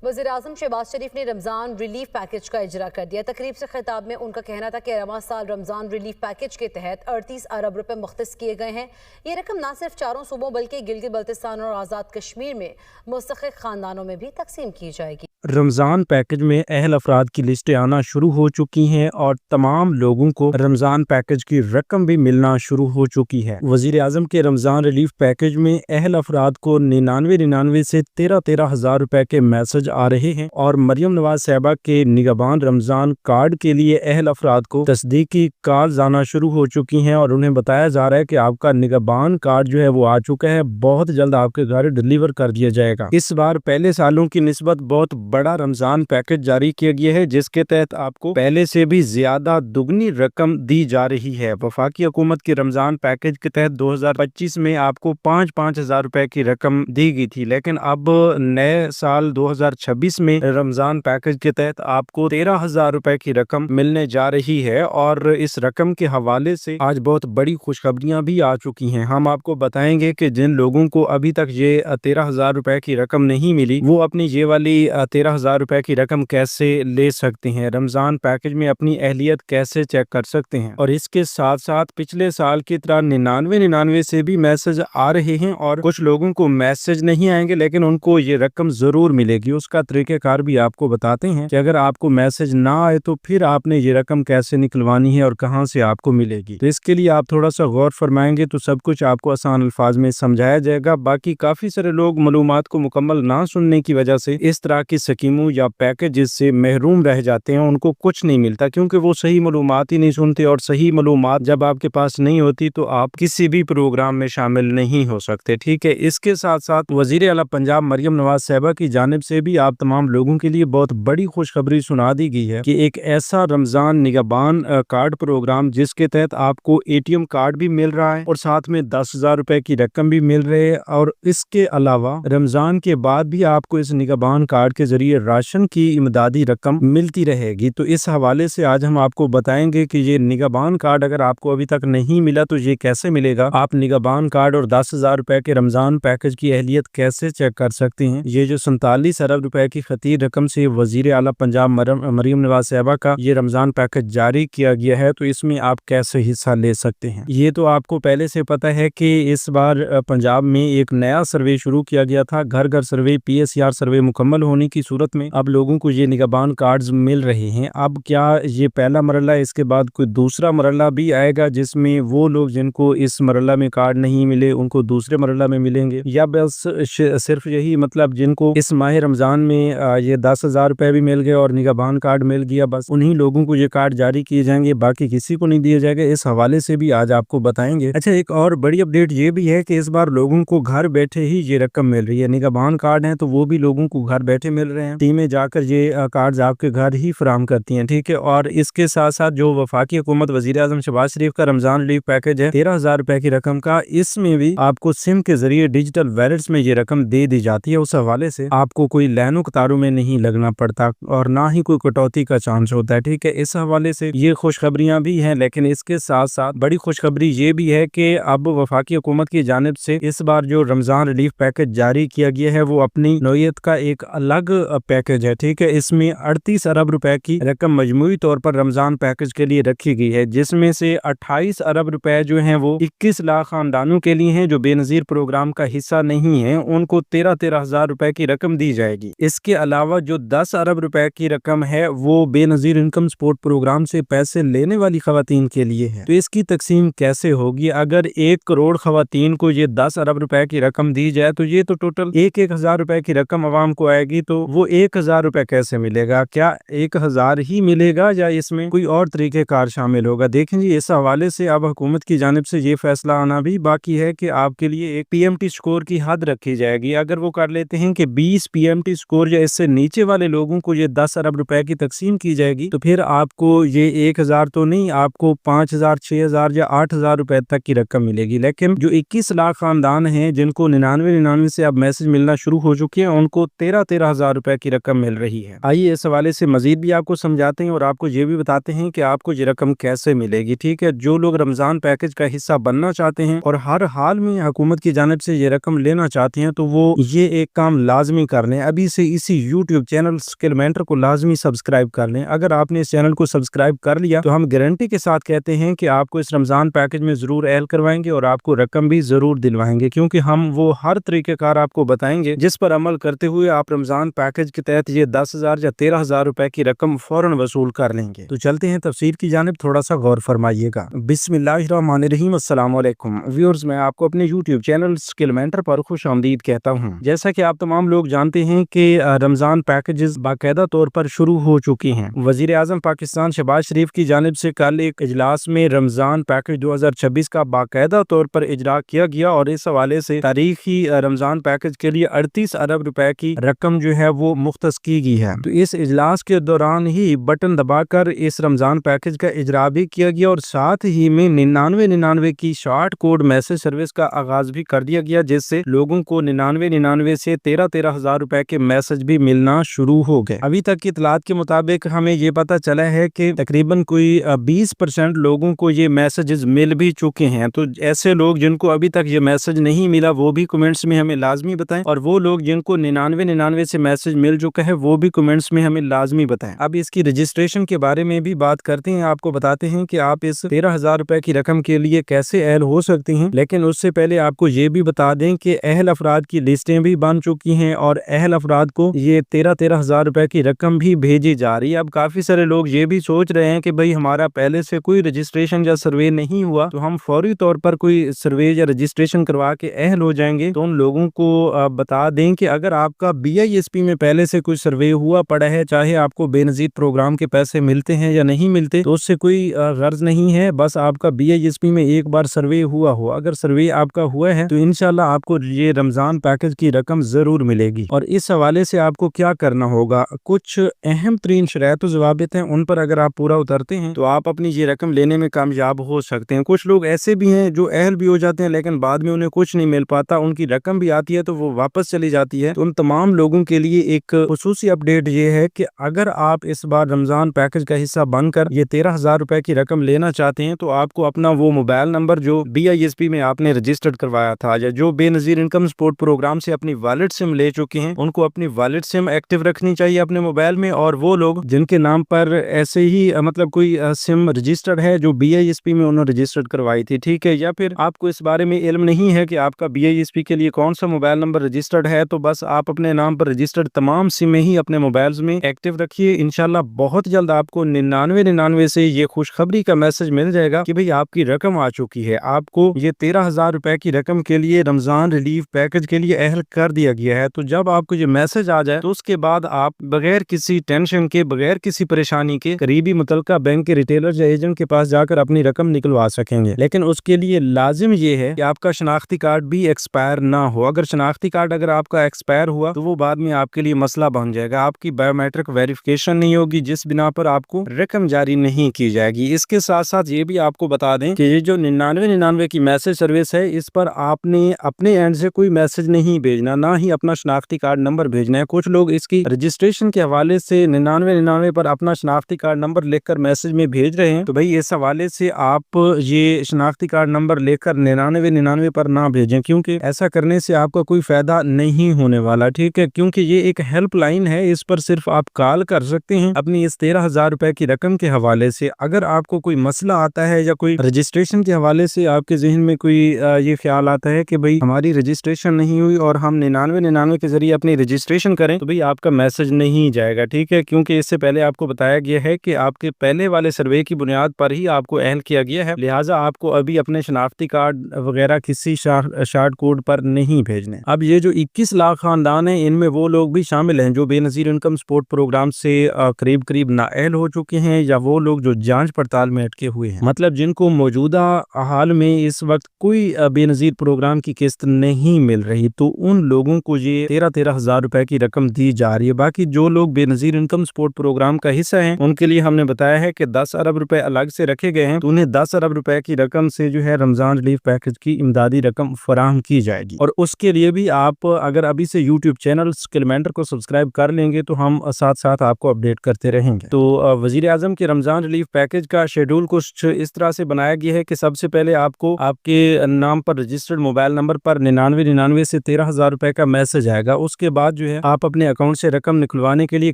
वज़ीर आज़म शहबाज शरीफ ने Ramzan relief package का इजरा कर दिया। तकरीब से खिताब में उनका कहना था कि रवां साल रमज़ान रिलीफ पैकेज के तहत 38 अरब रुपए मुख्तस किए गए हैं। ये रकम न सिर्फ चारों सूबों बल्कि गिलगित बल्तिस्तान और आज़ाद कश्मीर में मुस्तहिक़ खानदानों में भी तकसीम की जाएगी। रमज़ान पैकेज में अहल अफराद की लिस्टें आना शुरू हो चुकी हैं और तमाम लोगों को रमज़ान पैकेज की रकम भी मिलना शुरू हो चुकी है। वज़ीर आज़म के रमज़ान रिलीफ पैकेज में अहल अफराद को 99 से 13 हज़ार रुपए के मैसेज आ रहे हैं और मरियम नवाज साहिबा के निगहबान रमज़ान कार्ड के लिए अहल अफराद को तस्दीकी कॉल्स आना शुरू हो चुकी हैं और उन्हें बताया जा रहा है कि आपका निगहबान कार्ड जो है वो आ चुका है, बहुत जल्द आपके घर डिलीवर कर दिया जाएगा। इस बार पहले सालों की निस्बत बहुत बड़ा रमजान पैकेज जारी किया गया है, जिसके तहत आपको पहले से भी ज्यादा दुगनी रकम दी जा रही है। वफाकी हुकूमत के रमजान पैकेज के तहत 2025 में आपको 5-5 हजार रुपए की रकम दी गई थी, लेकिन अब नए साल 2026 में रमजान पैकेज के तहत आपको 13,000 रुपए की रकम मिलने जा रही है और इस रकम के हवाले से आज बहुत बड़ी खुशखबरियां भी आ चुकी हैं। हम आपको बताएंगे कि जिन लोगों को अभी तक ये 13,000 रुपए की रकम नहीं मिली, वो अपनी ये वाली 13,000 रुपए की रकम कैसे ले सकते हैं, रमजान पैकेज में अपनी अहलियत कैसे चेक कर सकते हैं। और इसके साथ साथ पिछले साल की तरह 99 से भी मैसेज आ रहे हैं और कुछ लोगों को मैसेज नहीं आएंगे लेकिन उनको ये रकम जरूर मिलेगी। उसका तरीकेकार भी आपको बताते हैं कि अगर आपको मैसेज ना आए तो फिर आपने ये रकम कैसे निकलवानी है और कहां से आपको मिलेगी। तो इसके लिए आप थोड़ा सा गौर फरमाएंगे तो सब कुछ आपको आसान अल्फाज में समझाया जाएगा। बाकी काफी सारे लोग मालूमात को मुकम्मल ना सुनने की वजह से इस तरह की स्कीमों या पैकेजेस से महरूम रह जाते हैं, उनको कुछ नहीं मिलता क्योंकि वो सही मालूमात ही नहीं सुनते और सही मालूमात जब आपके पास नहीं होती तो आप किसी भी प्रोग्राम में शामिल नहीं हो सकते। ठीक है, इसके साथ साथ वजीर आला पंजाब मरियम नवाज साहिबा की जानिब से भी आप तमाम लोगों के लिए बहुत बड़ी खुशखबरी सुना दी गई है कि एक ऐसा रमजान निगहबान कार्ड प्रोग्राम जिसके तहत आपको ATM कार्ड भी मिल रहा है और साथ में 10,000 रुपए की रकम भी मिल रही है और इसके अलावा रमजान के बाद भी आपको इस निगहबान कार्ड के जरिए राशन की इमदादी रकम मिलती रहेगी। तो इस हवाले से आज हम आपको बताएंगे कि ये निगहबान कार्ड अगर आपको अभी तक नहीं मिला तो ये कैसे मिलेगा, आप निगहबान कार्ड और 10,000 रुपए के रमजान पैकेज की अहलियत कैसे चेक कर सकते हैं। ये जो 47 अरब रुपए की खतीर रकम से वजीर आला पंजाब मरियम नवाज साहिबा का ये रमजान पैकेज जारी किया गया है, तो इसमें आप कैसे हिस्सा ले सकते हैं। ये तो आपको पहले से पता है कि इस बार पंजाब में एक नया सर्वे शुरू किया गया था, घर घर सर्वे PSR सर्वे मुकम्मल होने की सूरत में अब लोगों को ये निगहबान कार्ड्स मिल रहे हैं। अब क्या ये पहला मरला है, इसके बाद कोई दूसरा मरला भी आएगा जिसमें वो लोग जिनको इस मरला में कार्ड नहीं मिले उनको दूसरे मरला में मिलेंगे, या बस सिर्फ यही मतलब जिनको इस माह रमजान में ये 10,000 रुपए भी मिल गए और निगहबान कार्ड मिल गया, बस उन्हीं लोगों को ये कार्ड जारी किए जाएंगे, बाकी किसी को नहीं दिए जाएगा। इस हवाले से भी आज आपको बताएंगे। अच्छा, एक और बड़ी अपडेट ये भी है कि इस बार लोगों को घर बैठे ही ये रकम मिल रही है। निगहबान कार्ड है तो वो भी लोगों को घर बैठे मिल रहे हैं, टीमें जाकर ये कार्ड्स आपके घर ही फराहम करती हैं। ठीक है, और इसके साथ साथ जो वफाकी हुकूमत वजीर आज़म शहबाज शरीफ का रमजान रिलीफ पैकेज है 13,000 रुपए की रकम का, इसमें भी आपको सिम के जरिए डिजिटल वैलेट्स में ये रकम दे दी जाती है। उस हवाले से आपको कोई लाइनों कतारों में नहीं लगना पड़ता और ना ही कोई कटौती का चांस होता है। ठीक है, इस हवाले से ये खुशखबरियां भी हैं, लेकिन इसके साथ साथ बड़ी खुशखबरी ये भी है कि अब वफाकी हुकूमत की जानिब से इस बार जो रमजान रिलीफ पैकेज जारी किया गया है वो अपनी नौयत का एक अलग पैकेज है। ठीक है, इसमें 38 अरब रुपए की रकम मजमूई तौर पर रमजान पैकेज के लिए रखी गई है, जिसमें से 28 अरब रुपए जो हैं वो 21 लाख खानदानों के लिए हैं जो बेनजीर प्रोग्राम का हिस्सा नहीं है, उनको 13 हजार रुपए की रकम दी जाएगी। इसके अलावा जो 10 अरब रुपए की रकम है वो बेनजीर इनकम सपोर्ट प्रोग्राम से पैसे लेने वाली खवातीन के लिए है। तो इसकी तकसीम कैसे होगी? अगर 1 करोड़ खवातीन को ये 10 अरब रुपए की रकम दी जाए तो ये तो टोटल 1-1 हजार रुपए की रकम अवाम को आएगी। तो वो 1,000 रुपए कैसे मिलेगा? क्या 1,000 ही मिलेगा या इसमें कोई और तरीके कार शामिल होगा? देखें जी, इस हवाले से अब हुकूमत की जानिब से ये फैसला आना भी बाकी है कि आपके लिए एक PMT स्कोर की हद रखी जाएगी। अगर वो कर लेते हैं कि 20 PMT स्कोर या इससे नीचे वाले लोगों को ये 10 अरब रुपए की तकसीम की जाएगी तो फिर आपको ये 1,000 तो नहीं, आपको 5,000, 6,000 या 8,000 रुपए तक की रकम मिलेगी। लेकिन जो 21 लाख खानदान हैं जिनको 99 से अब मैसेज मिलना शुरू हो चुके हैं उनको 13 हजार रुपए की रकम मिल रही है। आइए इस हवाले से मजीद भी आपको समझाते हैं और आपको ये भी बताते हैं कि आपको ये रकम कैसे मिलेगी। ठीक है, जो लोग रमजान पैकेज का हिस्सा बनना चाहते हैं और हर हाल में हुकूमत की जानिब से ये रकम लेना चाहते हैं तो वो ये एक काम लाजमी कर लें। अभी से इसी यूट्यूब चैनल स्किल मेंटर को लाजमी सब्सक्राइब कर लें। अगर आपने इस चैनल को सब्सक्राइब कर लिया तो हम गारंटी के साथ कहते हैं कि आपको इस रमजान पैकेज में जरूर एहल करवाएंगे और आपको रकम भी जरूर दिलवाएंगे, क्योंकि हम वो हर तरीकेकार आपको बताएंगे जिस पर अमल करते हुए आप रमजान पैकेज के तहत ये 10,000 या 13,000 रुपए की रकम फौरन वसूल कर लेंगे। तो चलते हैं तफसीर की जानिब, थोड़ा सा गौर फरमाइएगा। बिस्मिल्लाहिर्रहमानिर्रहीम, अस्सलाम वालेकुम व्यूअर्स, मैं आपको अपने यूट्यूब चैनल स्किल मेंटर पर खुश आमदीद कहता हूँ। जैसा कि आप तमाम लोग जानते हैं कि रमजान पैकेजेस बाकायदा तौर पर शुरू हो चुकी हैं। वजीर आजम पाकिस्तान शहबाज शरीफ की जानिब से कल एक इजलास में रमजान पैकेज 2026 का बाकायदा तौर पर इजरा किया गया और इस हवाले से तारीखी रमजान पैकेज के लिए 38 अरब रुपए की रकम जो है वो मुख्तस की गई है। तो इस इजलास के दौरान ही बटन दबाकर इस रमजान पैकेज का इजरा भी किया गया और साथ ही में 9999 की शॉर्ट कोड मैसेज सर्विस का आगाज भी कर दिया गया, जिससे लोगों को 9999 से 13 हजार रुपए के मैसेज भी मिलना शुरू हो गए। अभी तक की इतलात के मुताबिक हमें ये पता चला है कि तकरीबन कोई 20% लोगों को ये मैसेजेस मिल भी चुके हैं। तो ऐसे लोग जिनको अभी तक ये मैसेज नहीं मिला वो भी कमेंट्स में हमें लाजमी बताएं, और वो लोग जिनको 9999 से मैसेज मिल चुका है वो भी कमेंट्स में हमें लाजमी बताएं। अब इसकी रजिस्ट्रेशन के बारे में भी बात करते हैं। आपको बताते हैं कि आप इस 13,000 रुपए की रकम के लिए कैसे अहल हो सकते हैं, लेकिन उससे पहले आपको ये भी बता दें कि अहल अफराद की लिस्टें भी बन चुकी हैं और अहल अफराद को ये 13,000 रुपए की रकम भी भेजी जा रही है। अब काफी सारे लोग ये भी सोच रहे हैं कि भाई हमारा पहले से कोई रजिस्ट्रेशन या सर्वे नहीं हुआ तो हम फौरी तौर पर कोई सर्वे या रजिस्ट्रेशन करवा के अहल हो जाएंगे। तो उन लोगों को बता दें कि अगर आपका BISP में पहले से कोई सर्वे हुआ पड़ा है, चाहे आपको बेनजीर प्रोग्राम के पैसे मिलते हैं या नहीं मिलते, तो उससे कोई गर्ज नहीं है। बस आपका BISP में एक बार सर्वे हुआ हो, अगर सर्वे आपका हुआ है तो इंशाल्लाह आपको ये रमजान पैकेज की रकम जरूर मिलेगी। और इस हवाले से आपको क्या करना होगा, कुछ अहम तरीन शराइत ज़वाबित हैं, उन पर अगर आप पूरा उतरते हैं तो आप अपनी ये रकम लेने में कामयाब हो सकते हैं। कुछ लोग ऐसे भी हैं जो अहल भी हो जाते हैं लेकिन बाद में उन्हें कुछ नहीं मिल पाता, उनकी रकम भी आती है तो वो वापस चली जाती है। तो उन तमाम लोगों के लिए एक खुसूसी अपडेट ये है कि अगर आप इस बार रमजान पैकेज का हिस्सा बनकर ये 13,000 रुपए की रकम लेना चाहते हैं तो आपको अपना वो मोबाइल नंबर जो BISP में आपने रजिस्टर्ड करवाया था या जो बेनजीर इनकम सपोर्ट प्रोग्राम से अपनी वॉलेट सिम ले चुके हैं, उनको अपनी वॉलेट सिम एक्टिव रखनी चाहिए अपने मोबाइल में। और वो लोग जिनके नाम पर ऐसे ही मतलब कोई सिम रजिस्टर्ड है जो BISP में उन्होंने रजिस्टर्ड करवाई थी, ठीक है, या फिर आपको इस बारे में इल्म नहीं है कि आपका BISP के लिए कौन सा मोबाइल नंबर रजिस्टर्ड है, तो बस आप अपने नाम पर रजिस्टर्ड तमाम सिम ही अपने मोबाइल्स में एक्टिव रखिए। इंशाल्लाह बहुत जल्द आपको 9999 से ये खुशखबरी का मैसेज मिल जाएगा कि भाई आपकी रकम आ चुकी है, आपको ये 13,000 रुपए की रकम के लिए रमजान रिलीफ पैकेज के लिए अहल कर दिया गया है। तो जब आपको ये मैसेज आ जाए तो उसके बाद आप बगैर किसी टेंशन के, बगैर किसी परेशानी के करीबी मुतलका बैंक के रिटेलर या एजेंट के पास जाकर अपनी रकम निकलवा सकेंगे। लेकिन उसके लिए लाजिम ये है कि आपका शनाख्ती कार्ड भी एक्सपायर ना हो। अगर शनाख्ती कार्ड अगर आपका एक्सपायर हुआ तो वो बाद में आपके लिए मसला बन जाएगा, आपकी बायोमेट्रिक वेरिफिकेशन नहीं होगी, जिस बिना पर आपको रकम जारी नहीं की जाएगी। इसके साथ साथ ये भी आपको बता दें कि ये जो 9999 की मैसेज सर्विस है, इस पर आपने अपने एंड से कोई मैसेज नहीं भेजना, ना ही अपना शनाख्ती कार्ड नंबर भेजना है। कुछ लोग इसकी रजिस्ट्रेशन के हवाले से 9999 पर अपना शनाख्ती कार्ड नंबर लेकर मैसेज में भेज रहे हैं, तो भाई इस हवाले से आप ये शनाख्ती कार्ड नंबर लेकर 9999 पर ना भेजें, क्योंकि ऐसा करने से आपका कोई फायदा नहीं होने वाला, ठीक है, क्योंकि ये एक हेल्पलाइन है, इस पर सिर्फ आप कॉल कर सकते हैं अपनी इस 13,000 रुपए की रकम के हवाले से। अगर आपको कोई मसला आता है या कोई रजिस्ट्रेशन के हवाले से आपके जहन में कोई ये ख्याल आता है कि भाई हमारी रजिस्ट्रेशन नहीं हुई और हम 9999 के जरिए अपनी रजिस्ट्रेशन करें, तो भाई आपका मैसेज नहीं जाएगा, ठीक है, क्योंकि इससे पहले आपको बताया गया है कि आपके पहले वाले सर्वे की बुनियाद पर ही आपको अहल किया गया है, लिहाजा आपको अभी अपने शनाख्ती कार्ड वगैरह किसी शॉर्ट कोड पर नहीं भेजने। अब ये जो 21 लाख खानदान है, इनमें वो लोग भी शामिल हैं जो बेनजीर इनकम सपोर्ट प्रोग्राम से करीब करीब नाअहल हो चुके हैं, या वो लोग जो जांच पड़ताल में अटके हुए हैं, मतलब जिनको मौजूदा हाल में इस वक्त कोई बेनजीर प्रोग्राम की किस्त नहीं मिल रही, तो उन लोगों को ये 13,000 रुपए की रकम दी जा रही है। बाकी जो लोग बेनजीर इनकम सपोर्ट प्रोग्राम का हिस्सा हैं, उनके लिए हमने बताया है कि 10 अरब रुपए अलग से रखे गए हैं, तो उन्हें 10 अरब रुपए की रकम से जो है रमजान रिलीफ पैकेज की इमदादी रकम फराहम की जाएगी। और उसके लिए भी आप अगर अभी से YouTube channel skill mentor channel کو سبسکرائب کر لیں گے تو ہم ساتھ ساتھ آپ کو اپڈیٹ کرتے رہیں گے۔ تو وزیر اعظم کے رمضان ریلیف پیکج کا شیڈول کچھ اس طرح سے بنایا گیا ہے کہ سب سے پہلے آپ کو آپ کے نام پر رجسٹرڈ موبائل نمبر پر 9999 سے 13,000 روپے کا میسج آئے گا۔ اس کے بعد جو ہے آپ اپنے اکاؤنٹ سے رقم نکلوانے کے لیے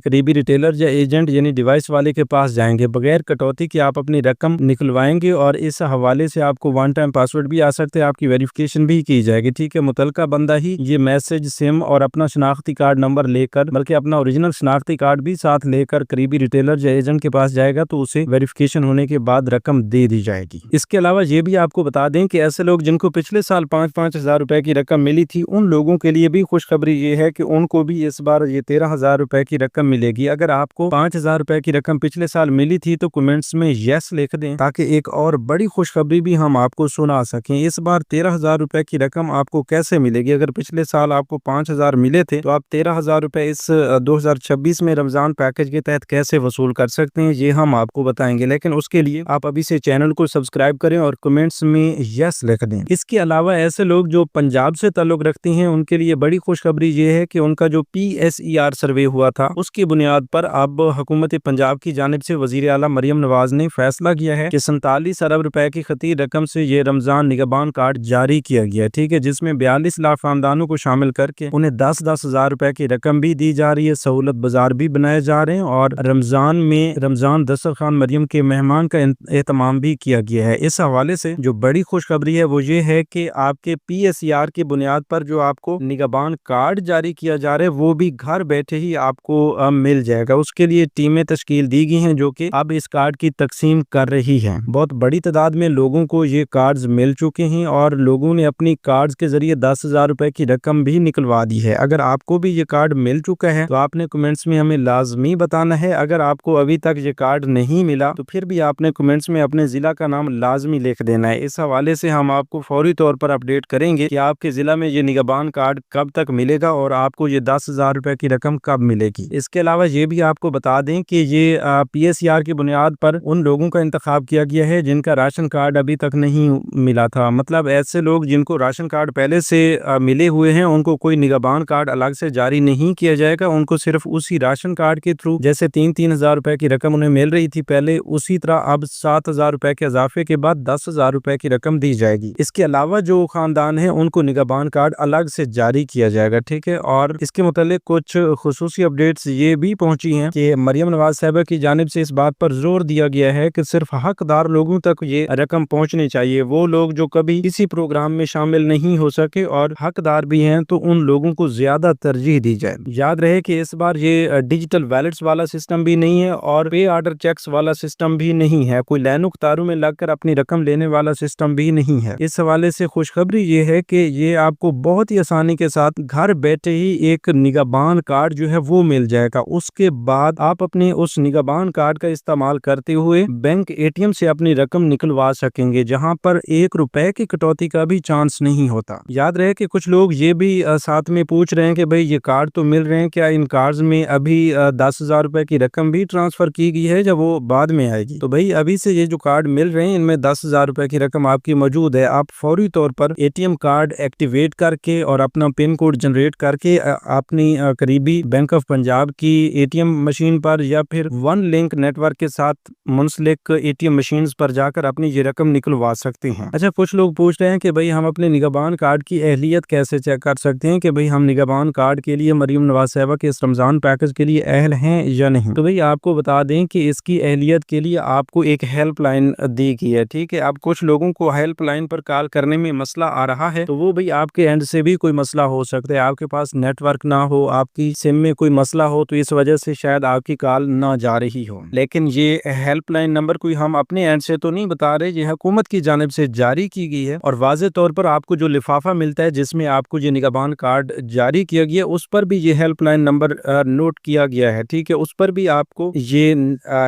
قریبی ریٹیلر یا ایجنٹ یعنی ڈیوائس والے کے پاس جائیں گے۔ بغیر کٹوتی کے آپ اپنی رقم نکلوائیں گے اور اس حوالے سے آپ کو ون ٹائم پاسورڈ بھی آ سکتے ہیں، آپ کی ویریفیکیشن بھی کی جائے گی۔ ٹھیک ہے، متعلقہ بندہ ہی یہ میسج سم اور اپنا شناختی کارڈ نمبر لے کر بلکہ اپنا اوریجنل شناختی کارڈ بھی ساتھ لے کر قریبی ریٹیلر یا ایجنٹ کے پاس جائے گا تو اسے ویریفیکیشن ہونے کے بعد رقم دے دی جائے گی۔ اس کے علاوہ یہ بھی آپ کو بتا دیں کہ ایسے لوگ جن کو پچھلے سال 5-5 ہزار روپے کی رقم ملی تھی، ان لوگوں کے لیے بھی خوشخبری یہ ہے کہ ان کو بھی اس بار یہ 13,000 روپے کی رقم ملے گی۔ اگر آپ کو 5,000 روپے کی رقم پچھلے سال ملی تھی تو کمنٹس میں یس لکھ دیں تاکہ ایک اور بڑی خوشخبری بھی ہم آپ کو سنا سکیں۔ اس بار 13,000 روپے کی رقم آپ کو کیسے ملے گی؟ اگر پچھلے سال آپ کو 5,000 ملے تھے تو آپ 13,000 روپے اس 2026 میں رمضان پیکج کے تحت کیسے وصول کر سکتے ہیں، یہ ہم آپ کو بتائیں گے، لیکن اس کے لیے آپ ابھی سے چینل کو سبسکرائب کریں اور کمنٹس میں یس لکھ دیں۔ اس کے علاوہ ایسے لوگ جو پنجاب سے تعلق رکھتے ہیں ان کے لیے بڑی خوشخبری یہ ہے کہ ان کا جو PSER سروے ہوا تھا اس کی بنیاد پر اب حکومت پنجاب کی جانب سے وزیر اعلیٰ مریم نواز نے فیصلہ کیا ہے کہ 47 ارب روپے کی خطی رقم سے یہ رمضان نگہبان کارڈ جاری کیا گیا ہے۔ ٹھیک ہے، جس میں 42 لاکھ خاندانوں کو شامل کر کے انہیں 10-10 ہزار روپے کی رقم بھی دی جا رہی ہے، سہولت بازار بھی بنائے جا رہے ہیں اور رمضان میں رمضان دسترخوان مریم کے مہمان کا اہتمام بھی کیا گیا ہے۔ اس حوالے سے جو بڑی خوشخبری ہے وہ یہ ہے کہ آپ کے PSER کی بنیاد پر جو آپ کو نگہبان کارڈ جاری کیا جا رہا ہے وہ بھی گھر بیٹھے ہی آپ کو مل جائے گا۔ اس کے لیے ٹیمیں تشکیل دی گئی ہیں جو کہ اب اس کارڈ کی تقسیم کر رہی ہیں۔ بہت بڑی تعداد میں لوگوں کو یہ کارڈز مل چکے ہیں اور لوگوں نے اپنی کارڈز کے ذریعے 10,000 روپے کی رقم بھی نکلوا دی ہے۔ اگر آپ کو بھی یہ کارڈ مل چکا ہے تو آپ نے کمنٹس میں ہمیں لازمی بتانا ہے۔ اگر آپ کو ابھی تک یہ کارڈ نہیں ملا تو پھر بھی آپ نے کمنٹس میں اپنے ضلع کا نام لازمی لکھ دینا ہے۔ اس حوالے سے ہم آپ کو فوری طور پر اپڈیٹ کریں گے کہ آپ کے ضلع میں یہ نگہبان کارڈ کب تک ملے گا اور آپ کو یہ 10,000 روپے کی رقم کب ملے گی۔ اس کے علاوہ یہ بھی آپ کو بتا دیں کہ یہ PSER کی بنیاد پر ان لوگوں کا انتخاب کیا گیا ہے جن کا راشن کارڈ ابھی تک نہیں ملا تھا، مطلب ایسے لوگ جن کو راشن کارڈ پہلے سے ملے ہوئے ہیں ان کو کوئی نگہبان کارڈ الگ سے جاری نہیں کیا جائے گا، ان کو صرف اسی راشن کارڈ کے تھرو جیسے 3-3 ہزار روپے کی رقم انہیں مل رہی تھی پہلے، اسی طرح اب 7,000 روپے کے اضافے کے بعد 10,000 روپے کی رقم دی جائے گی۔ اس کے علاوہ جو خاندان ہیں ان کو نگہبان کارڈ الگ سے جاری کیا جائے گا۔ ٹھیک ہے، اور اس کے متعلق کچھ خصوصی اپڈیٹس یہ بھی پہنچی ہیں کہ مریم نواز صاحبہ کی جانب سے اس بات پر زور دیا گیا ہے کہ صرف حقدار لوگوں تک یہ رقم پہنچنی چاہیے، وہ لوگ جو کبھی کسی پروگرام میں شامل نہیں ہو سکے اور حقدار بھی ہیں تو ان لوگوں کو زیادہ ترجیح دی جائے۔ یاد رہے کہ اس بار یہ ڈیجیٹل ویلٹس والا سسٹم بھی نہیں ہے اور پے آرڈر چیکس والا سسٹم بھی نہیں ہے، کوئی لینوں قطاروں میں لگ کر اپنی رقم لینے والا سسٹم بھی نہیں ہے۔ اس حوالے سے خوشخبری یہ ہے کہ یہ آپ کو بہت ہی آسانی کے ساتھ گھر بیٹھے ہی ایک نگہبان کارڈ جو ہے وہ مل جائے گا۔ اس کے بعد آپ اپنے اس نگہبان کارڈ کا استعمال کرتے ہوئے بینک ATM سے اپنی رقم نکلوا سکیں گے جہاں پر 1 روپے کی کٹوتی کا بھی چانس نہیں ہوتا۔ یاد رہے کہ کچھ لوگ یہ بھی ساتھ میں پوچھ رہے ہیں کہ بھئی یہ کارڈ تو مل رہے ہیں، کیا ان کارڈز میں ابھی 10,000 روپے کی رقم بھی ٹرانسفر کی گئی ہے یا وہ بعد میں آئے گی؟ تو بھئی ابھی سے یہ جو کارڈ مل رہے ہیں ان میں 10,000 روپے کی رقم آپ کی موجود ہے۔ آپ فوری طور پر ATM کارڈ ایکٹیویٹ کر کے اور اپنا پن کوڈ جنریٹ کر کے اپنی قریبی بینک آف پنجاب کی ATM مشین پر یا پھر ون لنک نیٹ ورک کے ساتھ منسلک ATM مشینز پر جا کر اپنی یہ رقم نکلوا سکتے ہیں۔ اچھا، کچھ لوگ پوچھ رہے ہیں کہ بھئی ہم اپنے نگہبان کارڈ کی اہلیت کیسے چیک کر سکتے ہیں کہ بھئی ہم نگہبان کارڈ کے لیے مریم نواز صاحبہ کے اس رمضان پیکج کے لیے اہل ہیں یا نہیں؟ تو بھئی آپ کو بتا دیں کہ اس کی اہلیت کے لیے آپ کو ایک ہیلپ لائن دی گئی ہے۔ ٹھیک ہے، اب کچھ لوگوں کو ہیلپ لائن پر کال کرنے میں مسئلہ آ رہا ہے تو وہ بھئی آپ کے اینڈ سے بھی کوئی مسئلہ ہو سکتا ہے، آپ کے پاس نیٹ ورک نہ ہو، آپ کی سم میں کوئی مسئلہ ہو تو اس وجہ سے شاید آپ کی کال نہ جا رہی ہو، لیکن یہ ہیلپ لائن نمبر کوئی ہم اپنے اینڈ سے تو نہیں بتا رہے، یہ حکومت کی جانب سے جاری کی گئی ہے اور واضح طور پر آپ کو جو لفافہ ملتا ہے جس میں آپ کو یہ نگہبان کارڈ جاری کیا گیا اس پر بھی یہ ہیلپ لائن نمبر نوٹ کیا گیا ہے۔ ٹھیک ہے، اس پر بھی آپ کو یہ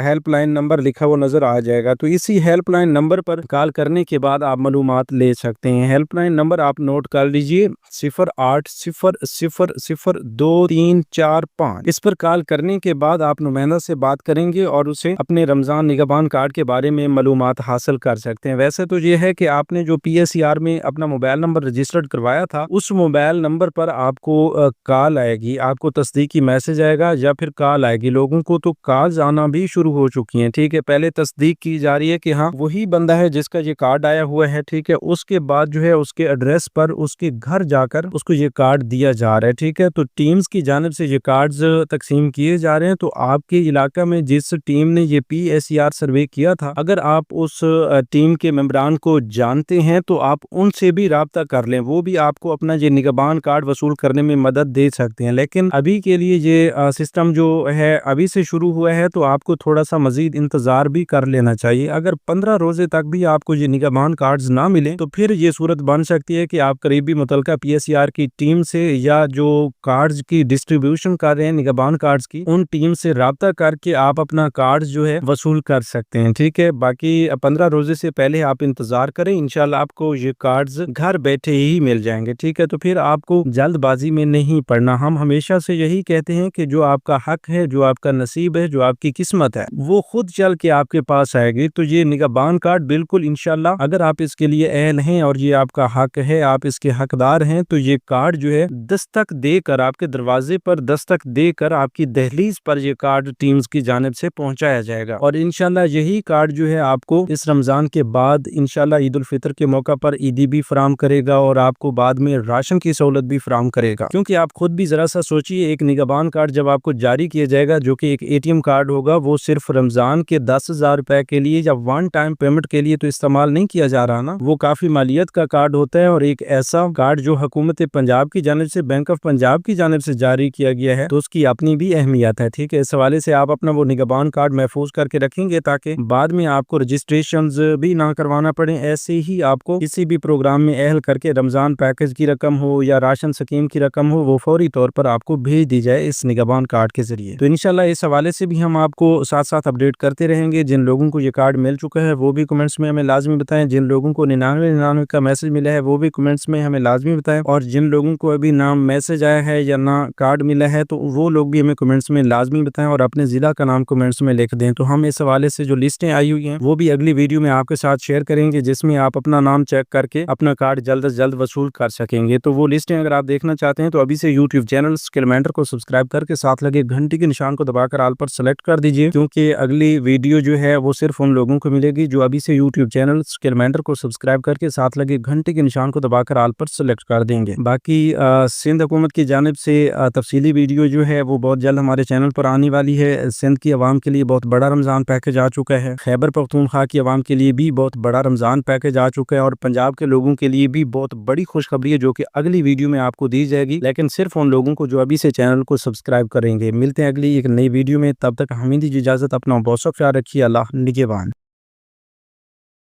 ہیلپ لائن نمبر لکھا ہوا نظر آ جائے گا، تو اسی ہیلپ لائن نمبر پر کال کرنے کے بعد آپ معلومات لے سکتے ہیں۔ ہیلپ لائن نمبر آپ نوٹ کر لیجئے 0800023445۔ اس پر کال کرنے کے بعد آپ نمائندہ سے بات کریں گے اور اسے اپنے رمضان نگہبان کارڈ کے بارے میں معلومات حاصل کر سکتے ہیں۔ ویسے تو یہ ہے کہ آپ نے جو PSER میں اپنا موبائل نمبر رجسٹرڈ کروایا تھا اس موبائل نمبر پر آپ کو کال آئے گی, آپ کو تصدیقی میسج آئے گا یا پھر کال آئے گی. لوگوں کو تو کالز آنا بھی شروع ہو چکی ہیں. ٹھیک ہے, پہلے تصدیق کی جا رہی ہے کہ ہاں وہی بندہ ہے جس کا یہ کارڈ آیا ہوا ہے. ٹھیک ہے, اس کے بعد جو ہے اس کے ایڈریس پر اس کے گھر جا کر اس کو یہ کارڈ دیا جا رہا ہے. ٹھیک ہے, تو ٹیمز کی جانب سے یہ کارڈز تقسیم کیے جا رہے ہیں. تو آپ کے علاقہ میں جس ٹیم نے یہ PSER سروے کیا تھا, اگر آپ اس ٹیم کے ممبران کو جانتے ہیں تو آپ ان سے بھی رابطہ کر لیں, وہ بھی آپ کو اپنا یہ نگہبان کارڈ وصول کرنے میں مدد دے سکتے ہیں. لیکن ابھی کے لیے یہ سسٹم جو ہے ابھی سے شروع ہوا ہے, تو آپ کو تھوڑا سا مزید انتظار بھی کر لینا چاہیے. اگر 15 روزے تک بھی آپ کو یہ نگہبان کارڈز نہ ملیں تو پھر یہ صورت بن سکتی ہے کہ آپ قریبی متعلقہ PSER کی ٹیم سے یا جو کارڈز کی ڈسٹریبیوشن کر رہے ہیں نگہبان کارڈز کی, ان ٹیم سے رابطہ کر کے آپ اپنا کارڈ جو ہے وصول کر سکتے ہیں. ٹھیک ہے, باقی 15 روزے سے پہلے آپ انتظار کریں, انشاءاللہ آپ کو یہ کارڈز گھر بیٹھے ہی مل جائیں گے. ٹھیک ہے, تو پھر آپ کو جلد بازی میں نہیں پڑنا. ہم ہمیشہ سے یہی کہتے ہیں کہ جو آپ کا حق ہے, جو آپ کا نصیب ہے, جو آپ کی قسمت ہے, وہ خود چل کے آپ کے پاس آئے گی. تو یہ نگہبان کارڈ بالکل انشاءاللہ اگر آپ اس کے لیے اہل ہیں اور یہ آپ کا حق ہے, آپ اس کے حقدار ہیں, تو یہ کارڈ جو ہے دستک دے کر آپ کے دروازے پر دستک دے کر آپ کی دہلیز پر یہ کارڈ ٹیمز کی جانب سے پہنچایا جائے گا. اور انشاءاللہ یہی کارڈ جو ہے آپ کو اس رمضان کے بعد انشاءاللہ عید الفطر کے موقع پر عیدی بھی فراہم کرے گا اور آپ کو بعد میں راشن کی سہولت بھی فراہم کرے گا. کیونکہ آپ خود بھی ذرا سا سوچئے, ایک نگہبان کارڈ جب آپ کو جاری کیا جائے گا جو کہ ایک ATM کارڈ ہوگا, وہ صرف رمضان کے 10,000 روپے کے لیے یا ون ٹائم پیمنٹ کے لیے تو استعمال نہیں کیا جا رہا نا, وہ کافی مالیت کا کارڈ ہوتا ہے. اور ایک ایسا کارڈ جو حکومت پنجاب کی جانب سے, بینک آف پنجاب کی جانب سے جاری کیا گیا ہے, تو اس کی اپنی بھی اہمیت ہے. ٹھیک ہے, اس حوالے سے آپ اپنا وہ نگہبان کارڈ محفوظ کر کے رکھیں گے تاکہ بعد میں آپ کو رجسٹریشنز بھی نہ کروانا پڑے. ایسے ہی آپ کو کسی بھی پروگرام میں اہل کر کے رمضان پیکج کی رقم ہو یا راشن سکیم کی رقم ہو, وہ فوری طور پر آپ کو بھیج دی جائے اس نگہبان کارڈ کے ذریعے. تو انشاءاللہ اس حوالے سے بھی ہم آپ کو ساتھ ساتھ اپڈیٹ کرتے رہیں گے. جن لوگوں کو یہ کارڈ مل چکا ہے وہ بھی کمنٹس میں ہمیں لازمی بتائیں, جن لوگوں کو 9999 کا میسج ملا ہے وہ بھی کمنٹس میں ہمیں لازمی بتائیں, اور جن لوگوں کو ابھی نہ میسج آیا ہے یا نہ کارڈ ملا ہے تو وہ لوگ بھی ہمیں کمنٹس میں لازمی بتائیں اور اپنے ضلع کا نام کمنٹس میں لکھ دیں. تو ہم اس حوالے سے جو لسٹیں آئی ہوئی ہیں وہ بھی اگلی ویڈیو میں آپ کے ساتھ شیئر کریں گے, جس میں آپ اپنا نام چیک کر کے اپنا کارڈ جلد از جلد وصول کر سکیں گے. تو وہ لسٹیں اگر آپ دیکھنا چاہتے ہیں تو ابھی سے YouTube چینل اسکل مینٹر کو سبسکرائب کر کے ساتھ لگے گھنٹی کے نشان کو دبا کر آل پر سلیکٹ کر دیجئے, کیونکہ اگلی ویڈیو جو ہے وہ صرف ان لوگوں کو ملے گی جو ابھی سے YouTube چینل اسکل مینٹر کو سبسکرائب کر کے ساتھ لگے گھنٹی کے نشان کو دبا کر آل پر سلیکٹ کر دیں گے. باقی سندھ حکومت کی جانب سے تفصیلی ویڈیو جو ہے وہ بہت جلد ہمارے چینل پر آنے والی ہے. سندھ کی عوام کے لیے بہت بڑا رمضان پیکج آ چکا ہے, خیبر پختونخوا کی عوام کے لیے بھی بہت بڑا رمضان پیکج آ چکا ہے, اور پنجاب کے لوگوں کے لیے بھی بہت بڑی خوشخبری ہے جو کہ اگلی ویڈیو میں آپ کو دی جائے گی, لیکن صرف ان لوگوں کو جو ابھی سے چینل کو سبسکرائب کریں گے. ملتے ہیں اگلی ایک نئی ویڈیو میں, تب تک ہمیں دیجیے اجازت, اپنا بہت سا خیال رکھیے. اللہ نگہبان.